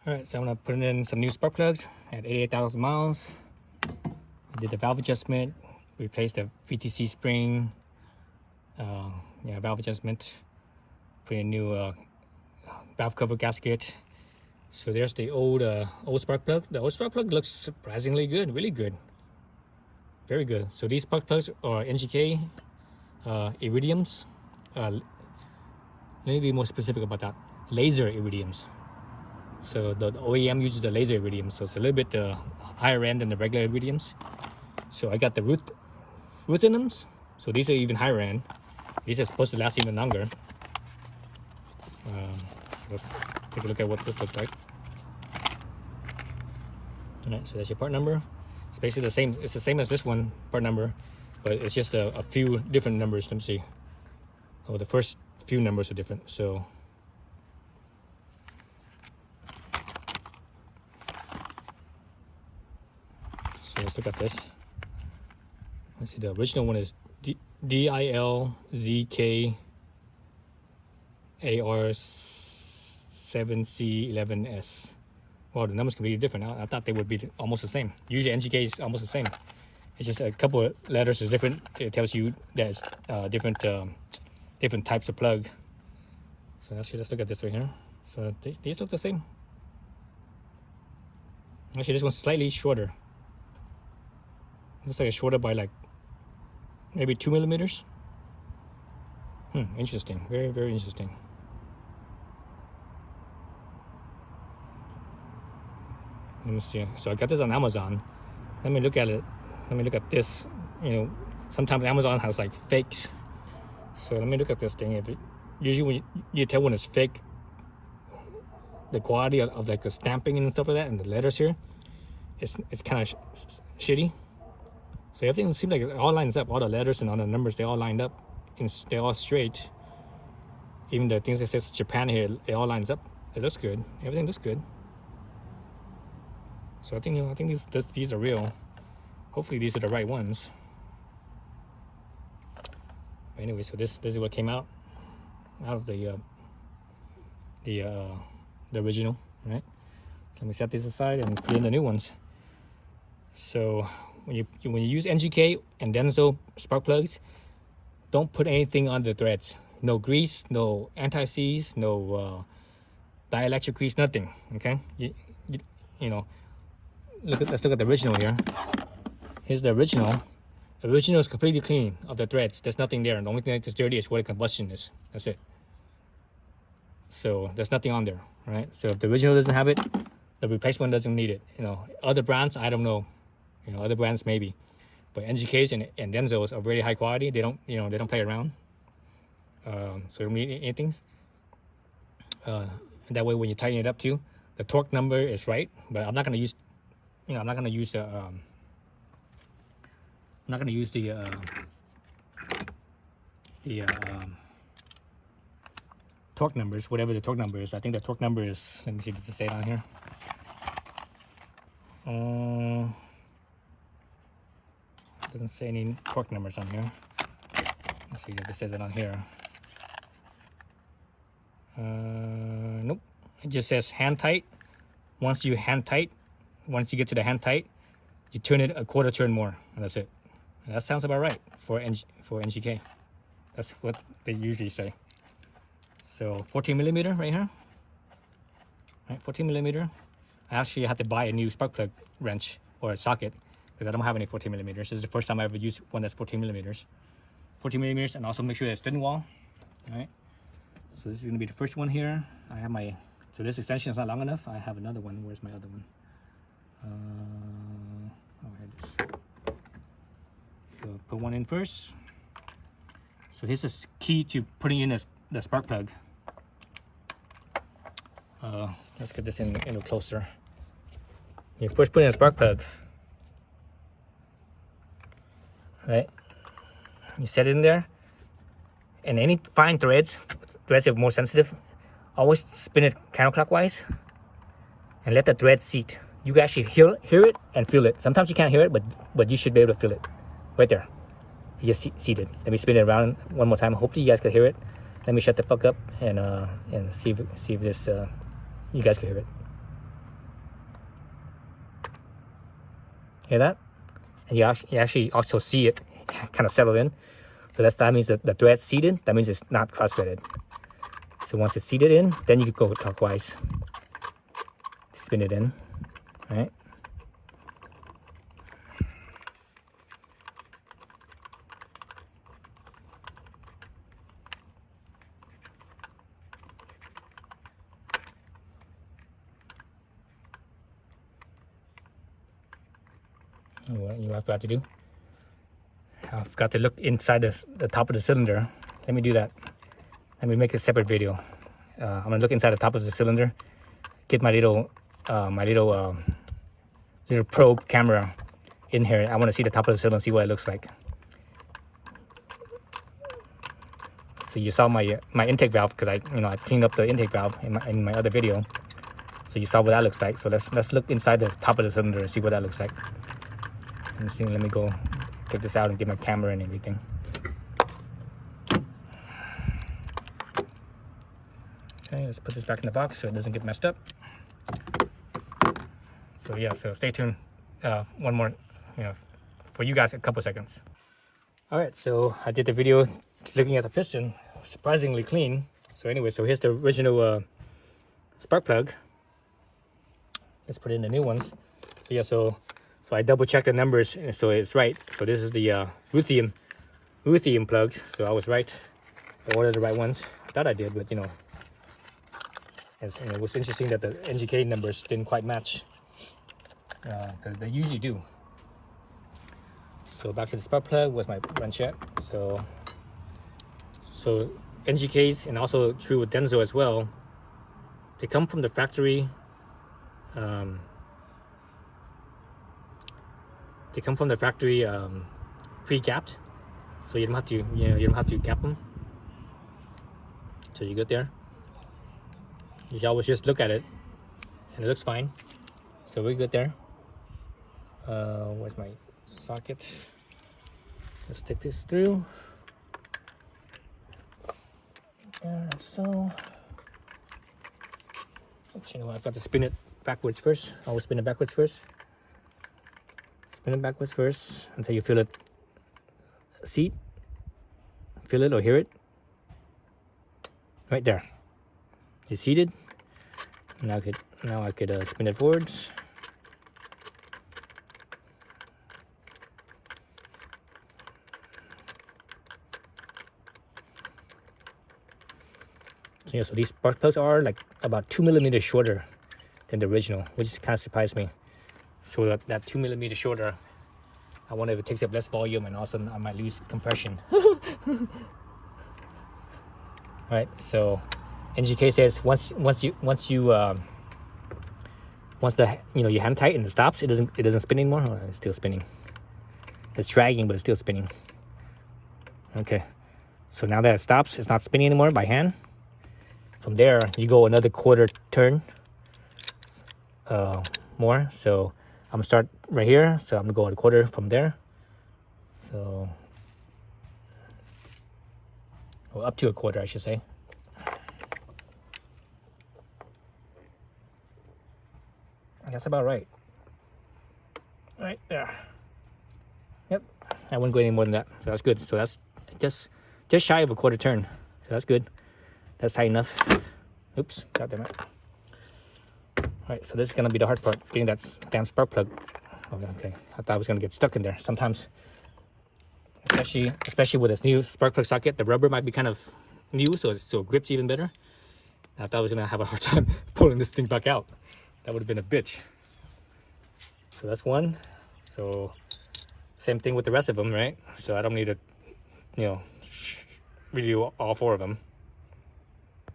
Alright, so I'm going to put in some new spark plugs at 88,000 miles. I did the valve adjustment, replaced the VTC spring, valve adjustment, put in a new valve cover gasket. So there's the old spark plug. The old spark plug looks surprisingly good, really good. Very good. So these spark plugs are NGK iridiums. Let me be more specific about that. Laser iridiums. So the OEM uses the laser iridium, so it's a little bit higher end than the regular iridiums. So I got the ruthenums, so these are even higher end. These are supposed to last even longer. So let's take a look at what this looks like. All right, so that's your part number. It's basically the same. It's the same as this one part number, but it's just a few different numbers. Let me see. Oh, the first few numbers are different. So let's look at this. Let's see, the original one is DILZKAR7C11S. Well, the numbers can be different. I thought they would be almost the same. Usually NGK is almost the same. It's just a couple of letters is different. It tells you that it's different types of plug. So actually, let's look at this right here. So these look the same. Actually, this one's slightly shorter. Looks like it's shorter by like maybe 2 millimeters. Interesting. Very, very interesting. Let me see. So I got this on Amazon. Let me look at it. Let me look at this. You know, sometimes Amazon has like fakes. So let me look at this thing. Usually when you tell when it's fake, the quality of like the stamping and stuff like that, and the letters here, it's kind of shitty. So everything seems like it all lines up. All the letters and all the numbers, they all lined up. They're all straight. Even the things that says Japan here, it all lines up. It looks good. Everything looks good. So I think these are real. Hopefully these are the right ones. But anyway, so this is what came out of the original, right? So let me set this aside and put in the new ones. So when you use NGK and Denso spark plugs, don't put anything on the threads. No grease, no anti-seize, no dielectric grease, nothing. Okay, you know. Let's look at the original here. Here's the original. The original is completely clean of the threads. There's nothing there. The only thing that's dirty is where the combustion is. That's it. So there's nothing on there, right? So if the original doesn't have it, the replacement doesn't need it. You know, other brands, I don't know. You know, other brands maybe, but NGKs and Denzos are really high quality. They don't play around. So you don't need anything. That way, when you tighten it up too, the torque number is right. But I'm not gonna use, I'm not gonna use the torque numbers, whatever the torque number is. I think the torque number is. Let me see. Does it say it on here? Doesn't say any torque numbers on here. Let's see if it says it on here. Nope. It just says hand tight. Once you get to the hand tight, you turn it a quarter turn more, and that's it. And that sounds about right for NGK. That's what they usually say. So 14 millimeter right here. Right, 14 millimeter. I actually had to buy a new spark plug wrench or a socket because I don't have any 14 millimeters. This is the first time I ever used one that's 14 millimeters. 14 millimeters, and also make sure it's thin wall. All right. So this is gonna be the first one here. I have my. So this extension is not long enough. I have another one. Where's my other one? Here it is. So put one in first. So here's the key to putting in the spark plug. Let's get this in a little closer. You first put in a spark plug, right? You set it in there, and any fine threads are more sensitive. Always spin it counterclockwise, and let the thread seat. You can actually hear it and feel it. Sometimes you can't hear it, but you should be able to feel it. Right there. You just seated. Let me spin it around one more time. Hopefully you guys can hear it. Let me shut the fuck up and see if this you guys can hear it. Hear that? And you actually also see it kind of settle in. So that means that the thread's seated. That means it's not cross-threaded. So once it's seated in, then you can go clockwise. Spin it in, right? What I forgot to do? I forgot to look inside the top of the cylinder. Let me do that. Let me make a separate video. I'm gonna look inside the top of the cylinder. Get my little little probe camera in here. I want to see the top of the cylinder and see what it looks like. So you saw my intake valve, because I cleaned up the intake valve in my other video. So you saw what that looks like. So let's look inside the top of the cylinder and see what that looks like. Let me go take this out and get my camera and everything. Okay, let's put this back in the box so it doesn't get messed up. So yeah, so stay tuned. One more, for you guys, a couple seconds. All right, so I did the video looking at the piston, surprisingly clean. So anyway, so here's the original spark plug. Let's put in the new ones. So yeah, so I double checked the numbers, so it's right. So this is the ruthenium plugs. So I was right. I ordered the right ones. I thought I did, but it was interesting that the NGK numbers didn't quite match. They usually do. So back to the spark plug was my wrenchette. So NGKs, and also true with Denso as well, they come from the factory. They come from the factory pre-gapped, so you don't have to gap them. So you good there. You should always just look at it, and it looks fine. So we're good there. Where's my socket? Let's take this through. So, oops, I've got to spin it backwards first. I will spin it backwards first. Spin it backwards first until you feel it seat. Feel it or hear it. Right there. It's seated. Now I could spin it forwards. So, so these spark plugs are like about 2 millimeters shorter than the original, which kind of surprised me. So that 2 millimeters shorter, I wonder if it takes up less volume, and also I might lose compression. Right, so NGK says once the you hand tight and it stops, it doesn't spin anymore. Oh, it's still spinning. It's dragging, but it's still spinning. Okay, so now that it stops, it's not spinning anymore by hand. From there, you go another quarter turn more. So I'm gonna start right here. So I'm gonna go a quarter from there. So, well, up to a quarter, I should say. That's about right. Right there. Yep. I wouldn't go any more than that. So that's good. So that's just shy of a quarter turn. So that's good. That's tight enough. Oops, God damn it. Alright, so this is gonna be the hard part, getting that damn spark plug. Okay, I thought I was gonna get stuck in there. Sometimes, especially with this new spark plug socket, the rubber might be kind of new, so it grips even better. I thought I was gonna have a hard time pulling this thing back out. That would have been a bitch. So that's one. So same thing with the rest of them, right? So I don't need to, redo all 4 of them.